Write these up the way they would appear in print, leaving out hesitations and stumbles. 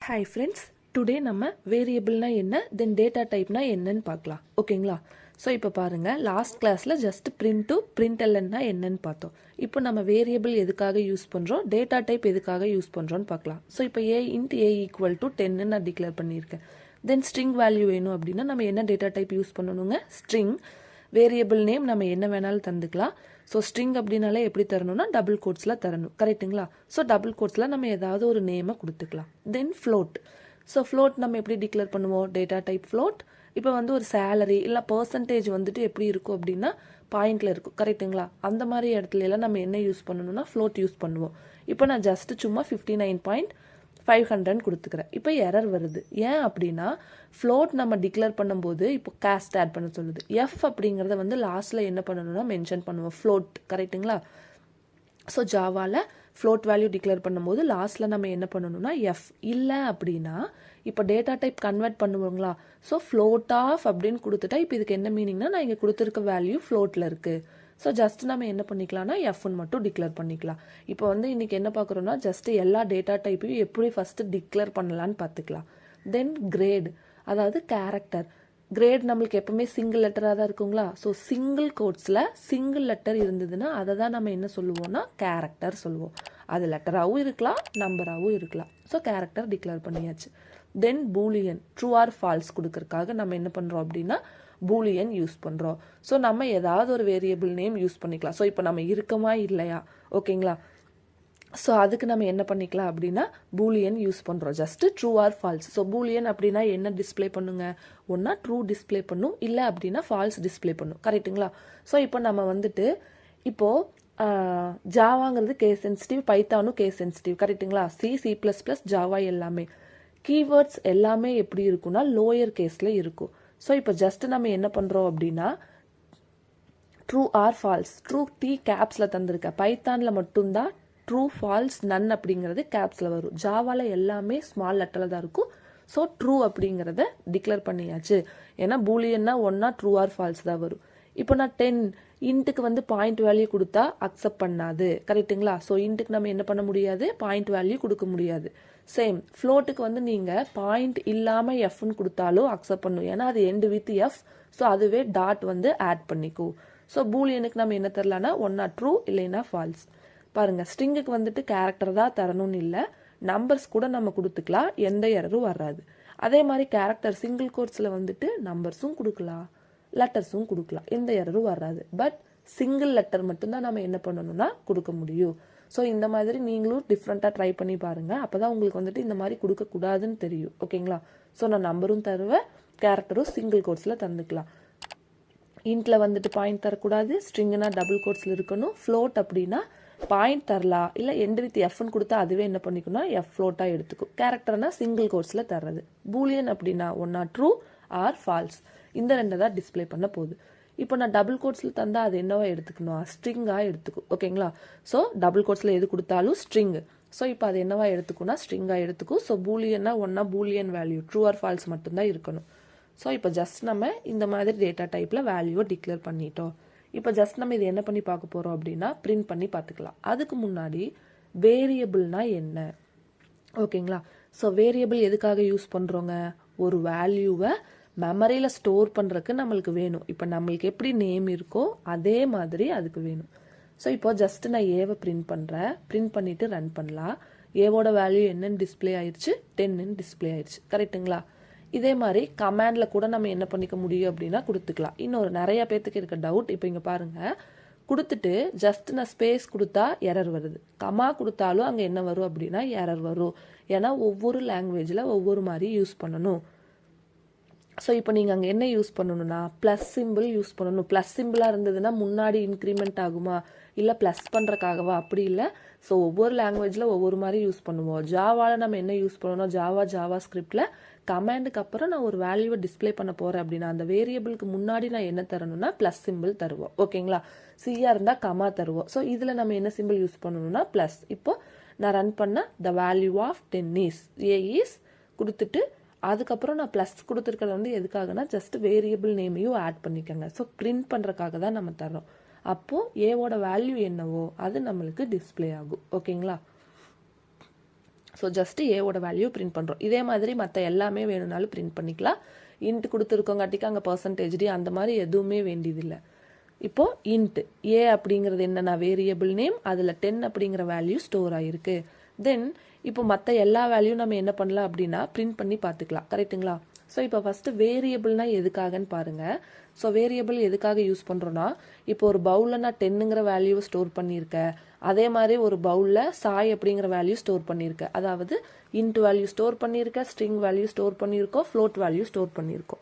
Hi friends, today நம்ம வேரியபிள்னா என்ன தென் data டைப்னா என்னன்னு பார்க்கலாம் ஓகேங்களா. ஸோ இப்போ பாருங்கள் லாஸ்ட் கிளாஸில் ஜஸ்ட் பிரிண்டெல்னா என்னன்னு பார்த்தோம். இப்போ நம்ம வேரியபிள் எதுக்காக யூஸ் பண்ணுறோம், டேட்டா டைப் எதுக்காக யூஸ் பண்ணுறோன்னு பார்க்கலாம். ஸோ இப்போ a ஈக்குவல் டு 10 நான் டிக்ளேர் பண்ணியிருக்கேன். தென் ஸ்ட்ரிங் வேல்யூ வேணும் அப்படின்னா நம்ம என்ன டேட்டா டைப் யூஸ் பண்ணணுங்க, ஸ்ட்ரிங். வேரியபிள் நேம் நம்ம என்ன வேணாலும் தந்துக்கலாம். ஸோ ஸ்ட்ரிங் அப்படின்னாலே எப்படி தரணும்னா டபுள் கோட்ஸில் தரணும், கரெக்டுங்களா. ஸோ டபுள் கோட்ஸில் நம்ம ஏதாவது ஒரு நேமை கொடுத்துக்கலாம். தென் ஃப்ளோட். ஸோ ஃப்ளோட் நம்ம எப்படி டிக்ளேர் பண்ணுவோம், டேட்டா டைப் ஃப்ளோட். இப்போ வந்து ஒரு சேலரி இல்லை பர்சன்டேஜ் வந்துட்டு எப்படி இருக்கும் அப்படின்னா பாயிண்டில் இருக்கும், கரெக்டுங்களா. அந்த மாதிரி இடத்துல எல்லாம் நம்ம என்ன யூஸ் பண்ணணும்னா ஃப்ளோட் யூஸ் பண்ணுவோம். இப்போ நான் ஜஸ்ட் சும்மா 59.500 கொடுத்துக்கிறேன். இப்போ எரர் வருது. ஏன் அப்படின்னா ஃப்ளோட் நம்ம டிக்ளேர் பண்ணும்போது இப்போ காஸ்ட் ஆட் பண்ண சொல்லுது. எஃப் அப்படிங்கிறத வந்து லாஸ்ட்டில் என்ன பண்ணணும்னா மென்ஷன் பண்ணுவோம், ஃப்ளோட், கரெக்டுங்களா. ஸோ ஜாவாவில் ஃப்ளோட் வேல்யூ டிக்ளேர் பண்ணும்போது லாஸ்ட்டில் நம்ம என்ன பண்ணணும்னா எஃப். இல்லை அப்படின்னா இப்போ டேட்டா டைப் கன்வெர்ட் பண்ணுவோங்களா, ஸோ ஃப்ளோட் ஆஃப் அப்படின்னு கொடுத்துட்டா இப்போ இதுக்கு என்ன மீனிங்னா நான் இங்கே கொடுத்துருக்க வேல்யூ ஃப்ளோட்டில் இருக்குது. ஸோ ஜஸ்ட் நம்ம என்ன பண்ணிக்கலாம்னா எஃப்னு மட்டும் டிக்ளேர் பண்ணிக்கலாம். இப்போ வந்து இன்றைக்கி என்ன பார்க்குறோன்னா ஜஸ்ட் எல்லா டேட்டா டைப்பையும் எப்படி ஃபஸ்ட்டு டிக்ளேர் பண்ணலான்னு பார்த்துக்கலாம். தென் கிரேட், அதாவது கேரக்டர். கிரேட் நம்மளுக்கு எப்பவுமே சிங்கிள் லெட்டராக தான் இருக்குங்களா. ஸோ சிங்கிள் கோட்ஸில் சிங்கிள் லெட்டர் இருந்ததுன்னா அதை தான் நம்ம என்ன சொல்லுவோம்னா கேரக்டர் சொல்லுவோம். அது லெட்டராகவும் இருக்கலாம் நம்பராகவும் இருக்கலாம். ஸோ கேரக்டர் டிக்ளேர் பண்ணியாச்சு. தென் பூலியன், ட்ரூ ஆர் ஃபால்ஸ் கொடுக்கறதுக்காக நம்ம என்ன பண்ணுறோம் அப்படின்னா பூலியன் யூஸ் பண்ணுறோம். ஸோ நம்ம ஏதாவது ஒரு வேரியபிள் நேம் யூஸ் பண்ணிக்கலாம். ஸோ இப்போ நம்ம இருக்கமா இல்லையா, ஓகேங்களா. ஸோ அதுக்கு நம்ம என்ன பண்ணிக்கலாம் அப்படின்னா பூலியன் யூஸ் பண்ணுறோம், just true or falls. So Boolean அப்படின்னா என்ன டிஸ்பிளே பண்ணுங்க, ஒன்றா ட்ரூ டிஸ்பிளே பண்ணும், இல்லை அப்படின்னா ஃபால்ஸ் டிஸ்பிளே பண்ணும், கரெக்டுங்களா. ஸோ இப்போ நம்ம வந்துட்டு இப்போது ஜாவாங்கிறது கேஸ் சென்சிட்டிவ், பைத்தானும் கேஸ் சென்சிட்டிவ், கரெக்டுங்களா. C++, ஜாவா எல்லாமே கீவேர்ட்ஸ் எல்லாமே எப்படி இருக்குன்னா லோயர் கேஸில் இருக்கும். ஸோ இப்போ ஜஸ்ட் நம்ம என்ன பண்ணுறோம் அப்படின்னா true or false, true T கேப்ஸில் தந்திருக்கேன். பைத்தானில் மட்டும்தான் ட்ரூ ஃபால்ஸ் நன் அப்படிங்கிறது கேப்ஸில் வரும். ஜாவாவில் எல்லாமே ஸ்மால் லெட்டரில் தான் இருக்கும். ஸோ ட்ரூ அப்படிங்கிறத டிக்ளேர் பண்ணியாச்சு. ஏன்னா பூலியன்னா ஒன்றா ட்ரூ ஆர் ஃபால்ஸ் தான் வரும். இப்போ நான் 10 இன்ட்டுக்கு வந்து பாயிண்ட் வேல்யூ கொடுத்தா அக்செப்ட் பண்ணாது, கரெக்டுங்களா. ஸோ இன்ட்டுக்கு நம்ம என்ன பண்ண முடியாது, பாயிண்ட் வேல்யூ கொடுக்க முடியாது. சேம் ஃப்ளோட்டுக்கு வந்து நீங்கள் பாயிண்ட் இல்லாமல் எஃப்னு கொடுத்தாலும் அக்செப்ட் பண்ணும், ஏன்னா அது எண்டு வித் எஃப். ஸோ அதுவே டாட் வந்து ஆட் பண்ணிக்கும். ஸோ பூலியனுக்கு நம்ம என்ன தரலான்னா ஒன்றா ட்ரூ இல்லைன்னா ஃபால்ஸ். பாருங்கள் ஸ்ட்ரிங்குக்கு வந்துட்டு கேரக்டர் தான் தரணும்னு இல்லை, நம்பர்ஸ் கூட நம்ம கொடுத்துக்கலாம், எந்த எரரும் வராது. அதே மாதிரி கேரக்டர் சிங்கிள் கோட்ஸில் வந்துட்டு நம்பர்ஸும் கொடுக்கலாம் லெட்டர்ஸும் கொடுக்கலாம், எந்த எரரும் வராது. பட் சிங்கிள் லெட்டர் மட்டும்தான் நம்ம என்ன பண்ணணும்னா கொடுக்க முடியும். ஸோ இந்த மாதிரி நீங்களும் டிஃப்ரெண்ட்டாக ட்ரை பண்ணி பாருங்கள், அப்போ தான் உங்களுக்கு வந்துட்டு இந்த மாதிரி கொடுக்கக்கூடாதுன்னு தெரியும், ஓகேங்களா. ஸோ நான் நம்பரும் தருவேன், கேரக்டரும் சிங்கிள் கோட்ஸில் தந்துக்கலாம். இன்ட்டில் வந்துட்டு பாயிண்ட் தரக்கூடாது, ஸ்ட்ரிங்குனா டபுள் கோட்ஸில் இருக்கணும். ஃப்ளோட் அப்படின்னா பாயிண்ட் தரலாம், இல்லை எண்டு வித் எஃப்னு கொடுத்தா அதுவே என்ன பண்ணிக்கணும் எஃப் ஃப்ளோட்டாக எடுத்துக்கும். கேரக்டர்னா சிங்கிள் கோட்ஸில் தர்றது. பூலியன் அப்படின்னா ஒன்றா ட்ரூ ஆர் ஃபால்ஸ், இந்த ரெண்டை தான் டிஸ்பிளே பண்ண போகுது. இப்போ நான் டபுள் கோட்ஸில் தந்தால் அது என்னவா எடுத்துக்கணும், ஸ்ட்ரிங்காக எடுத்துக்கும், ஓகேங்களா. ஸோ டபுள் கோட்ஸில் எது கொடுத்தாலும் ஸ்ட்ரிங்கு. ஸோ இப்போ அது என்னவா எடுத்துக்கும்னா ஸ்ட்ரிங்காக எடுத்துக்கும். ஸோ பூலியன்னா ஒன்றா Boolean value true or falls மட்டும்தான் இருக்கணும். ஸோ இப்போ ஜஸ்ட் நம்ம இந்த மாதிரி டேட்டா டைப்பில் வேல்யூவை டிக்ளேர் பண்ணிட்டோம். இப்போ ஜஸ்ட் நம்ம இது என்ன பண்ணி பார்க்க போகிறோம் அப்படின்னா பிரிண்ட் பண்ணி பார்த்துக்கலாம். அதுக்கு முன்னாடி வேரியபிள்னா என்ன, ஓகேங்களா. ஸோ வேரியபிள் எதுக்காக யூஸ் பண்ணுறோங்க, ஒரு வேல்யூவை மெமரியில் ஸ்டோர் பண்ணுறதுக்கு நம்மளுக்கு வேணும். இப்போ நம்மளுக்கு எப்படி நேம் இருக்கோ அதே மாதிரி அதுக்கு வேணும். ஸோ இப்போ ஜஸ்ட் நான் ஏவை பிரிண்ட் பண்ணுறேன், பிரிண்ட் பண்ணிவிட்டு ரன் பண்ணலாம். ஏவோட வேல்யூ என்னன்னு டிஸ்பிளே ஆயிடுச்சு, 10ன்னு டிஸ்பிளே ஆயிடுச்சு, கரெக்டுங்களா. இதே மாதிரி கமாண்டில் கூட நம்ம என்ன பண்ணிக்க முடியும் அப்படின்னா கொடுத்துக்கலாம். இன்னொரு நிறைய பேர்த்துக்கு இருக்க டவுட், இப்போ இங்கே பாருங்கள் கொடுத்துட்டு ஜஸ்ட் நான் ஸ்பேஸ் கொடுத்தா எரர் வருது, கமா கொடுத்தாலும் அங்கே என்ன வரும் அப்படின்னா எரர் வரும். ஏன்னா ஒவ்வொரு லாங்குவேஜில் ஒவ்வொரு மாதிரி யூஸ் பண்ணணும். ஸோ இப்போ நீங்கள் அங்கே என்ன யூஸ் பண்ணணும்னா ப்ளஸ் சிம்பிள் யூஸ் பண்ணணும். ப்ளஸ் சிம்பிளாக இருந்ததுன்னா முன்னாடி இன்க்ரிமெண்ட் ஆகுமா, இல்லை ப்ளஸ் பண்ணுறக்காகவா, அப்படி இல்லை. ஸோ ஒவ்வொரு லாங்குவேஜில் ஒவ்வொரு மாதிரி யூஸ் பண்ணுவோம். ஜாவாவில் நம்ம என்ன யூஸ் பண்ணணும், ஜாவா ஸ்கிரிப்டில் கமாண்டுக்கு அப்புறம் நான் ஒரு வேல்யூவை டிஸ்பிளே பண்ண போகிறேன் அப்படின்னா அந்த வேரியபிளுக்கு முன்னாடி நான் என்ன தரணும்னா ப்ளஸ் சிம்பிள் தருவோம், ஓகேங்களா. சியா இருந்தால் கமா தருவோம். ஸோ இதில் நம்ம என்ன சிம்பிள் யூஸ் பண்ணணும்னா ப்ளஸ். இப்போ நான் ரன் பண்ண the value of 10 is a is கொடுத்துட்டு அதுக்கப்புறம் நான் ப்ளஸ் கொடுத்துருக்கிறது வந்து எதுக்காகனா ஜஸ்ட் வேரியபிள் நேமையும் ஆட் பண்ணிக்கோங்க. ஸோ பிரிண்ட் பண்ணுறக்காக தான் நம்ம தர்றோம். அப்போது ஏவோட வேல்யூ என்னவோ அது நம்மளுக்கு டிஸ்பிளே ஆகும், ஓகேங்களா. ஸோ ஜஸ்ட் ஏவோட வேல்யூ பிரிண்ட் பண்ணுறோம். இதே மாதிரி மற்ற எல்லாமே வேணும்னாலும் பிரிண்ட் பண்ணிக்கலாம். இன்ட் கொடுத்துருக்கோங்காட்டிக்கு அங்கே பர்சன்டேஜ் அந்த மாதிரி எதுவுமே வேண்டியதில்லை. இப்போ இன்ட் ஏ அப்படிங்கிறது என்னன்னா வேரியபிள் நேம், அதில் 10 அப்படிங்கிற வேல்யூ ஸ்டோர் ஆயிருக்கு. தென் இப்போ மற்ற எல்லா வேல்யூ நம்ம என்ன பண்ணலாம் அப்படின்னா பிரிண்ட் பண்ணி பார்த்துக்கலாம். கரெக்டுங்களா? ஸோ இப்போ ஃபர்ஸ்ட் வேரியபிள்னா எதுக்காகன்னு பாருங்க. ஸோ வேரியபிள் எதுக்காக யூஸ் பண்ணுறோன்னா, இப்போ ஒரு பவுலில் நான் 10ங்கிற வேல்யூவை ஸ்டோர் பண்ணியிருக்கேன். அதே மாதிரி ஒரு பவுலில் சாய் அப்படிங்கிற வேல்யூ ஸ்டோர் பண்ணியிருக்கேன். அதாவது இன்ட் வேல்யூ ஸ்டோர் பண்ணியிருக்கேன், ஸ்ட்ரிங் வேல்யூ ஸ்டோர் பண்ணியிருக்கோம், ஃப்ளோட் வேல்யூ ஸ்டோர் பண்ணியிருக்கோம்.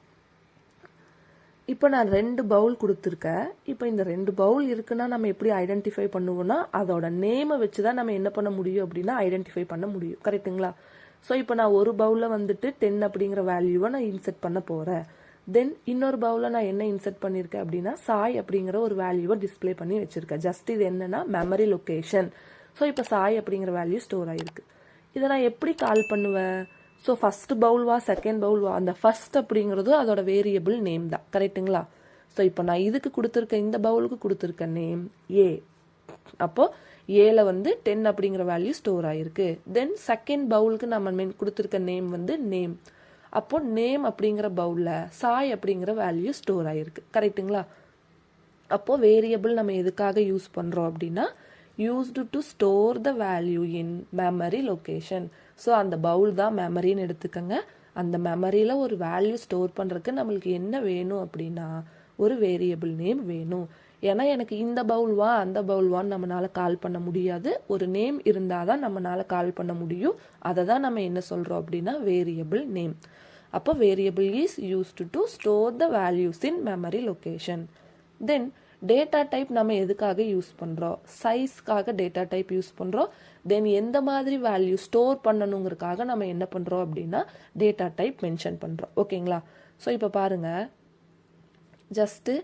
இப்போ நான் 2 பவுல் கொடுத்துருக்கேன். இப்போ இந்த 2 பவுல் இருக்குன்னா நம்ம எப்படி ஐடென்டிஃபை பண்ணுவோம்னா, அதோட நேமை வச்சு தான் நம்ம என்ன பண்ண முடியும் அப்படின்னா ஐடென்டிஃபை பண்ண முடியும். கரெக்டுங்களா? ஸோ இப்போ நான் ஒரு பவுலில் வந்துட்டு 10 அப்படிங்கிற வேல்யூவை நான் இன்செர்ட் பண்ண போகிறேன். தென் இன்னொரு பவுலில் நான் என்ன இன்செர்ட் பண்ணியிருக்கேன் அப்படின்னா சாய் அப்படிங்கிற ஒரு வேல்யூவை டிஸ்பிளே பண்ணி வச்சிருக்கேன். ஜஸ்ட் இது என்னன்னா மெமரி லொக்கேஷன். ஸோ இப்போ சாய் அப்படிங்கிற வேல்யூ ஸ்டோர் ஆயிருக்கு. இதை நான் எப்படி கால் பண்ணுவேன்? ஸோ ஃபர்ஸ்ட் பவுல்வா செகண்ட் பவுல்வா, அந்த ஃபர்ஸ்ட் அப்படிங்கிறது அதோட வேரியபிள் நேம் தான். கரெக்டுங்களா? ஸோ இப்போ நான் இதுக்கு கொடுத்துருக்க இந்த பவுலுக்கு கொடுத்துருக்க நேம் ஏ. அப்போ ஏல வந்து 10 அப்படிங்கிற வேல்யூ ஸ்டோர் ஆயிருக்கு. தென் செகண்ட் பவுலுக்கு நம்ம கொடுத்துருக்க நேம் வந்து நேம். அப்போ நேம் அப்படிங்கிற பவுலில் சாய் அப்படிங்கிற வேல்யூ ஸ்டோர் ஆயிருக்கு. கரெக்டுங்களா? அப்போ வேரியபிள் நம்ம எதுக்காக யூஸ் பண்ணுறோம் அப்படின்னா used to store the value in memory location. So அந்த பவுல் தான் மெமரின்னு எடுத்துக்கோங்க. அந்த மெமரியில் ஒரு வேல்யூ ஸ்டோர் பண்ணுறதுக்கு நம்மளுக்கு என்ன வேணும் அப்படின்னா ஒரு வேரியபிள் நேம் வேணும். ஏன்னா எனக்கு இந்த பவுல்வா அந்த பவுல்வான்னு நம்மளால கால் பண்ண முடியாது. ஒரு நேம் இருந்தால் தான் நம்மளால கால் பண்ண முடியும். அதை தான் நம்ம என்ன சொல்கிறோம் அப்படின்னா வேரியபிள் நேம். அப்போ variable is used to store the values in memory location. Then data type நம்ம எதுக்காக யூஸ் பண்ணுறோம்? சைஸ்க்காக டேட்டா டைப் யூஸ் பண்ணுறோம். தென் எந்த மாதிரி வேல்யூ ஸ்டோர் பண்ணணுங்கிறதுக்காக நம்ம என்ன பண்ணுறோம் அப்படின்னா டேட்டா டைப் மென்ஷன் பண்ணுறோம். ஓகேங்களா? ஸோ இப்போ பாருங்கள், ஜஸ்ட்டு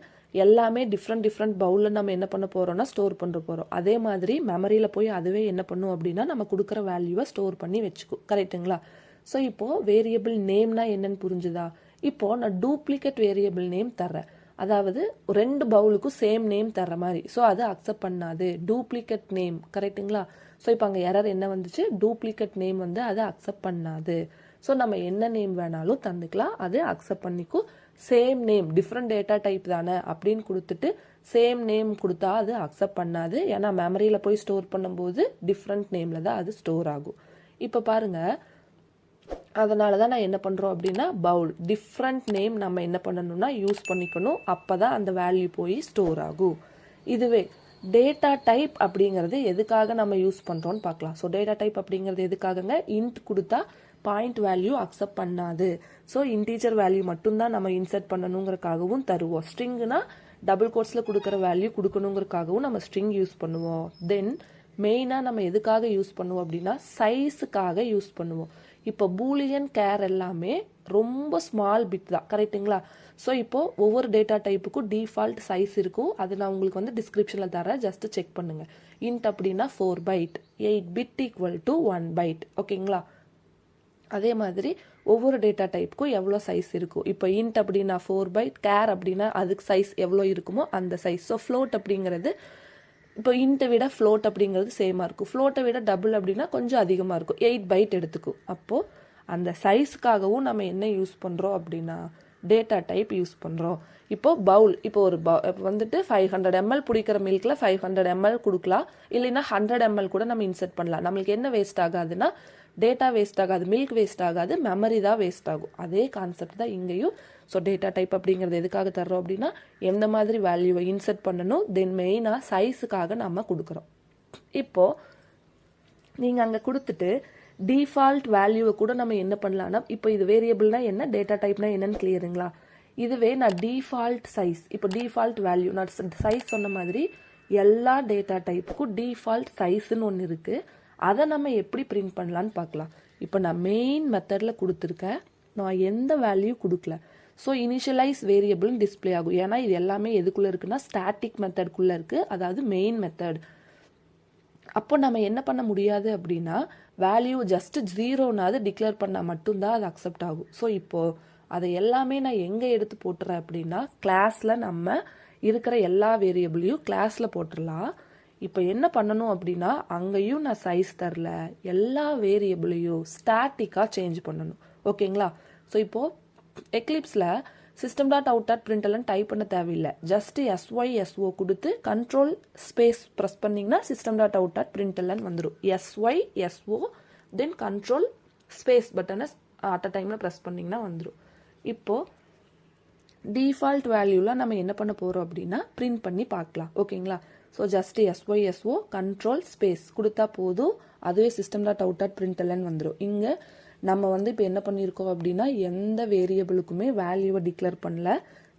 எல்லாமே டிஃப்ரெண்ட் பவுலில் நம்ம என்ன பண்ண போகிறோம்னா ஸ்டோர் பண்ண போகிறோம். அதே மாதிரி மெமரியில் போய் அதுவே என்ன பண்ணும் அப்படின்னா நம்ம கொடுக்குற வேல்யூவை ஸ்டோர் பண்ணி வச்சுக்கும். கரெக்டுங்களா? ஸோ இப்போது வேரியபிள் நேம்னா என்னன்னு புரிஞ்சுதா? இப்போது நான் டூப்ளிகேட் வேரியபிள் நேம் தர்றேன். அதாவது 2 பவுலுக்கும் சேம் நேம் தர்ற மாதிரி. ஸோ அது அக்செப்ட் பண்ணாது. Duplicate name. கரெக்டுங்களா? ஸோ இப்போ அங்கே எரர் என்ன வந்துச்சு? டூப்ளிகேட் நேம் வந்து அதை அக்செப்ட் பண்ணாது. ஸோ நம்ம என்ன நேம் வேணாலும் தந்துக்கலாம், அது அக்செப்ட் பண்ணிக்கும். Same name different data type தானே அப்படின்னு கொடுத்துட்டு சேம் நேம் கொடுத்தா அது அக்செப்ட் பண்ணாது. ஏன்னா மெமரியில் போய் ஸ்டோர் பண்ணும்போது டிஃப்ரெண்ட் நேமில் தான் அது ஸ்டோர் ஆகும். இப்போ பாருங்கள், அதனால தான் நான் என்ன பண்ணுறோம் அப்படின்னா பவுல் டிஃப்ரெண்ட் நேம் நம்ம என்ன பண்ணணும்னா யூஸ் பண்ணிக்கணும். அப்போ தான் அந்த வேல்யூ போய் ஸ்டோர் ஆகும். இதுவே டேட்டா டைப் அப்படிங்கிறது எதுக்காக நம்ம யூஸ் பண்ணுறோன்னு பார்க்கலாம். ஸோ டேட்டா டைப் அப்படிங்கிறது எதுக்காகங்க? இன்ட் கொடுத்தா பாயிண்ட் வேல்யூ அக்செப்ட் பண்ணாது. ஸோ இன்டீஜர் வேல்யூ மட்டும்தான் நம்ம இன்சர்ட் பண்ணணுங்கிறதுக்காகவும் தருவோம். ஸ்ட்ரிங்னா டபுள் கோட்ஸில் கொடுக்குற வேல்யூ கொடுக்கணுங்கிறதுக்காகவும் நம்ம ஸ்ட்ரிங் யூஸ் பண்ணுவோம். தென் மெயினாக நம்ம எதுக்காக யூஸ் பண்ணுவோம் அப்படின்னா சைஸுக்காக யூஸ் பண்ணுவோம். இப்போ பூலியன் கேர் எல்லாமே ரொம்ப ஸ்மால் பிட் தான். கரெக்டுங்களா? ஸோ இப்போ ஒவ்வொரு டேட்டா டைப்புக்கும் டிஃபால்ட் சைஸ் இருக்கும். அது நான் உங்களுக்கு வந்து டிஸ்கிரிப்ஷனில் தரேன், ஜஸ்ட் செக் பண்ணுங்க. இன்ட் அப்படின்னா 4 byte, 8 bit equal to 1 byte. ஓகேங்களா? அதே மாதிரி ஒவ்வொரு டேட்டா டைப்புக்கும் எவ்வளோ சைஸ் இருக்கும். இப்போ இன்ட் அப்படின்னா 4 பைட், கேர் அப்படின்னா அதுக்கு சைஸ் எவ்வளோ இருக்குமோ அந்த சைஸ். ஸோ ஃப்ளோட் அப்படிங்கிறது இப்போ இன்ட்டை விட ஃப்ளோட் அப்படிங்கிறது சேமாக இருக்கும். ஃப்ளோட்டை விட டபுள் அப்படின்னா கொஞ்சம் அதிகமாக இருக்கும், 8 பைட் எடுத்துக்கும். அப்போது அந்த சைஸுக்காகவும் நம்ம என்ன யூஸ் பண்ணுறோம் அப்படின்னா டேட்டா டைப் யூஸ் பண்ணுறோம். இப்போ பவுல், இப்போ ஒரு இப்போ வந்துட்டு 500 ml பிடிக்கிற மில்கில் 500 ml கொடுக்கலாம், இல்லைன்னா 100 ml கூட நம்ம இன்சர்ட் பண்ணலாம். நம்மளுக்கு என்ன வேஸ்ட் ஆகாதுன்னா டேட்டா வேஸ்ட் ஆகாது, மில்க் வேஸ்ட் ஆகாது, மெமரி தான் வேஸ்ட் ஆகும். அதே கான்செப்ட் தான் இங்கேயும். ஸோ டேட்டா டைப் அப்படிங்கிறது எதுக்காக தர்றோம் அப்படின்னா எந்த மாதிரி வேல்யூவை இன்சர்ட் பண்ணணும், தென் மெயினாக சைஸுக்காக நம்ம கொடுக்குறோம். இப்போது நீங்கள் அங்கே கொடுத்துட்டு டிஃபால்ட் வேல்யூவை கூட நம்ம என்ன பண்ணலாம்னா, இப்போ இது வேரியபிள்னா என்ன, டேட்டா டைப்னா என்னன்னு கிளியருங்களா? இதுவே நான் டிஃபால்ட் சைஸ், இப்போ டிஃபால்ட் வேல்யூ நான் சைஸ் சொன்ன மாதிரி எல்லா டேட்டா டைப்புக்கும் டிஃபால்ட் சைஸ்ன்னு ஒன்று இருக்குது. அதை நம்ம எப்படி பிரிண்ட் பண்ணலான்னு பார்க்கலாம். இப்போ நான் மெயின் மெத்தடில் கொடுத்துருக்கேன், நான் எந்த வேல்யூ கொடுக்கல. ஸோ இனிஷியலைஸ் வேரியபிள்னு டிஸ்பிளே ஆகும். ஏன்னா இது எல்லாமே எதுக்குள்ளே இருக்குன்னா ஸ்டாட்டிக் மெத்தட்குள்ளே இருக்குது, அதாவது மெயின் மெத்தட். அப்போ நம்ம என்ன பண்ண முடியாது அப்படின்னா வேல்யூ ஜஸ்ட் 0னாவது டிக்ளேர் பண்ணால் மட்டும்தான் அது அக்செப்ட் ஆகும். ஸோ இப்போது அதை எல்லாமே நான் எங்கே எடுத்து போட்டுறேன் அப்படின்னா கிளாஸில் நம்ம இருக்கிற எல்லா வேரியபிளையும் கிளாஸில் போட்டுடலாம். இப்போ என்ன பண்ணணும் அப்படின்னா அங்கேயும் நான் சைஸ் தரல, எல்லா வேரியபிளையும் ஸ்டாட்டிக்காக சேஞ்ச் பண்ணணும். ஓகேங்களா? ஸோ இப்போது எக்லிப்ஸில் சிஸ்டம் டாட் அவுட் டாட் பிரிண்டெல்லாம் டைப் பண்ண தேவையில்லை. ஜஸ்ட் SYSO கொடுத்து கண்ட்ரோல் ஸ்பேஸ் ப்ரெஸ் பண்ணிங்கன்னா சிஸ்டம் டாட் அவுட் டாட் பிரிண்டெல்லாம் வந்துடும். SYSO தென் கண்ட்ரோல் ஸ்பேஸ் பட்டனை அட் அ டைமில் ப்ரெஸ் பண்ணிங்கன்னா வந்துடும். இப்போது டிஃபால்ட் வேல்யூவில் நம்ம என்ன பண்ண போகிறோம் அப்படின்னா பிரிண்ட் பண்ணி பார்க்கலாம். ஓகேங்களா? So just SYSO control space கொடுத்தா போதும், அதுவே சிஸ்டம் டாட் அவுட் டாட் பிரிண்டெல்லாம் வந்துடும். இங்கே நம்ம இப்போ என்ன பண்ணியிருக்கோம் அப்படின்னா எந்த வேரியபிளுக்குமே வேல்யூவை டிக்ளேர் பண்ணல,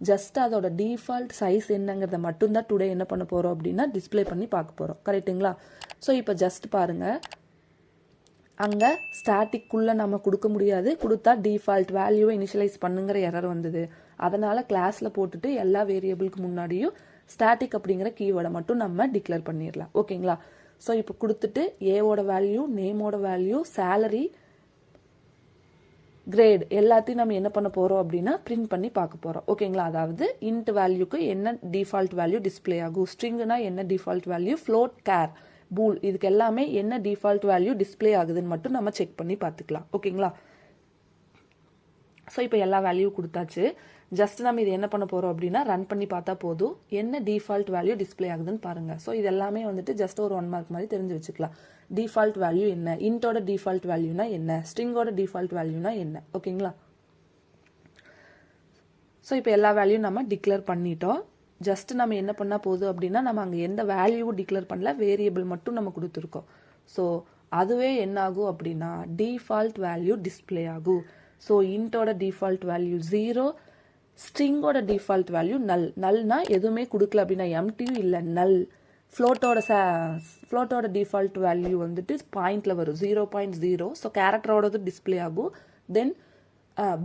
ஜஸ்ட் அதோட டிஃபால்ட் சைஸ் என்னங்கிறத மட்டும்தான் டுடே என்ன பண்ண போகிறோம் அப்படின்னா டிஸ்பிளே பண்ணி பார்க்க போகிறோம். கரெக்டுங்களா? ஸோ இப்போ ஜஸ்ட் பாருங்கள், அங்கே ஸ்டாட்டிக்குள்ளே நம்ம கொடுக்க முடியாது, கொடுத்தா டிஃபால்ட் வேல்யூவை இனிஷியலைஸ் பண்ணுங்கிற எரர் வந்தது. அதனால் கிளாஸில் போட்டுட்டு எல்லா வேரியபிளுக்கு முன்னாடியும் ஸ்டாட்டிக் அப்படிங்கிற கீவேர்டை மட்டும் நம்ம டிக்ளேர் பண்ணிடலாம். ஓகேங்களா? ஸோ இப்போ கொடுத்துட்டு ஏவோட வேல்யூ, நேமோட வேல்யூ, சேலரி, கிரேட் எல்லாத்தையும் நம்ம என்ன பண்ண போகிறோம் அப்படின்னா பிரிண்ட் பண்ணி பார்க்க போகிறோம். ஓகேங்களா? அதாவது இன்ட் வேல்யூக்கு என்ன டிஃபால்ட் வேல்யூ டிஸ்பிளே ஆகும், ஸ்ட்ரிங்னா என்ன default value, float, care, pool இதுக்கு எல்லாமே என்ன டிஃபால்ட் வேல்யூ டிஸ்பிளே ஆகுதுன்னு மட்டும் நம்ம செக் பண்ணி பார்த்துக்கலாம். ஓகேங்களா? ஸோ இப்போ எல்லா வேல்யூ கொடுத்தாச்சு. ஜஸ்ட் நம்ம இது என்ன பண்ண போகிறோம் அப்படின்னா ரன் பண்ணி பார்த்தா போதும், என்ன டிஃபால்ட் வேல்யூ டிஸ்பிளே ஆகுதுன்னு பாருங்கள். ஸோ இது எல்லாமே ஜஸ்ட் ஒரு 1 மார்க் மாதிரி தெரிஞ்சு வச்சுக்கலாம். டிஃபால்ட் வேல்யூ என்ன, இன்ட்டோட டிஃபால்ட் வேல்யூனா என்ன, ஸ்ட்ரிங்கோட டிஃபால்ட் வேல்யூனா என்ன. ஓகேங்களா? ஸோ இப்போ எல்லா வேல்யூ நம்ம டிக்ளேர் பண்ணிட்டோம். ஜஸ்ட் நம்ம என்ன பண்ணால் போதும் அப்படின்னா நம்ம அங்கே எந்த வேல்யூவும் டிக்ளேர் பண்ணல, வேரியபிள் மட்டும் நம்ம கொடுத்துருக்கோம். ஸோ அதுவே என்ன ஆகும் அப்படின்னா டிஃபால்ட் வேல்யூ டிஸ்பிளே ஆகும். ஸோ இன்ட்டோட டிஃபால்ட் வேல்யூ 0, ஸ்ட்ரிங்கோட டிஃபால்ட் வேல்யூ நல். நல்னா எதுவுமே கொடுக்கல அப்படின்னா எம்டியும் இல்லை, நல். ஃப்ளோட்டோட டிஃபால்ட் வேல்யூ பாயிண்ட்ல வரும் 0.0. ஸோ கேரக்டரோடது டிஸ்பிளே ஆகும். தென்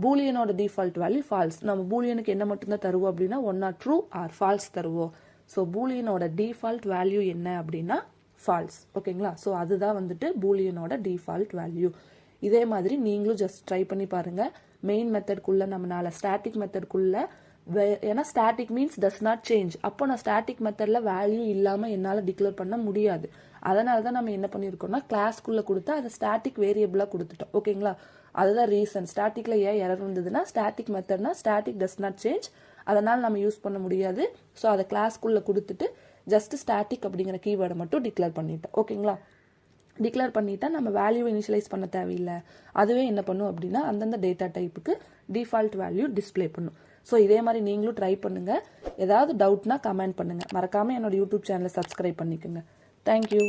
பூலியனோட டிஃபால்ட் வேல்யூ ஃபால்ஸ். நம்ம பூலியனுக்கு என்ன மட்டும்தான் தருவோம் அப்படின்னா ஒன்னா ட்ரூ ஆர் ஃபால்ஸ் தருவோம். ஸோ பூலியனோட டிஃபால்ட் வேல்யூ என்ன அப்படின்னா ஃபால்ஸ். ஓகேங்களா? ஸோ அதுதான் பூலியனோட டிஃபால்ட் வேல்யூ. இதே மாதிரி நீங்களும் ஜஸ்ட் ட்ரை பண்ணி பாருங்க. மெயின் மெத்தட்குள்ள நம்மளால ஸ்டாட்டிக் மெத்தட்குள்ள, ஏன்னா static means does not change. அப்போ நான் ஸ்டாட்டிக் மெத்தட்ல வேல்யூ இல்லாமல் என்னால் டிக்ளேர் பண்ண முடியாது. அதனால தான் நம்ம என்ன பண்ணியிருக்கோம்னா கிளாஸ்க்குள்ளே கொடுத்து அதை ஸ்டாட்டிக் வேரியபிளாக கொடுத்துட்டோம். ஓகேங்களா? அதுதான் ரீசன். ஸ்டாட்டிக்ல ஏன் எரர் வந்ததுன்னா ஸ்டாட்டிக் மெத்தட்னா ஸ்டாட்டிக் டஸ் நாட் சேஞ்ச், அதனால் நம்ம யூஸ் பண்ண முடியாது. ஸோ அதை கிளாஸ்க்குள்ளே கொடுத்துட்டு ஜஸ்ட் ஸ்டாட்டிக் அப்படிங்கிற கீவேர்டை மட்டும் டிக்ளேர் பண்ணிட்டோம். ஓகேங்களா? டிக்ளேர் பண்ணிட்டா நம்ம வேல்யூ இனிஷியலைஸ் பண்ண தேவையில்லை. அதுவே என்ன பண்ணும் அப்படின்னா அந்தந்த டேட்டா டைப்புக்கு டிஃபால்ட் வேல்யூ டிஸ்பிளே பண்ணும். ஸோ இதே மாதிரி நீங்களும் ட்ரை பண்ணுங்க. ஏதாவது டவுட்னா கமெண்ட் பண்ணுங்க. மறக்காம என்னோட யூடியூப் சேனலை சப்ஸ்கிரைப் பண்ணிக்கோங்க. தேங்க்யூ.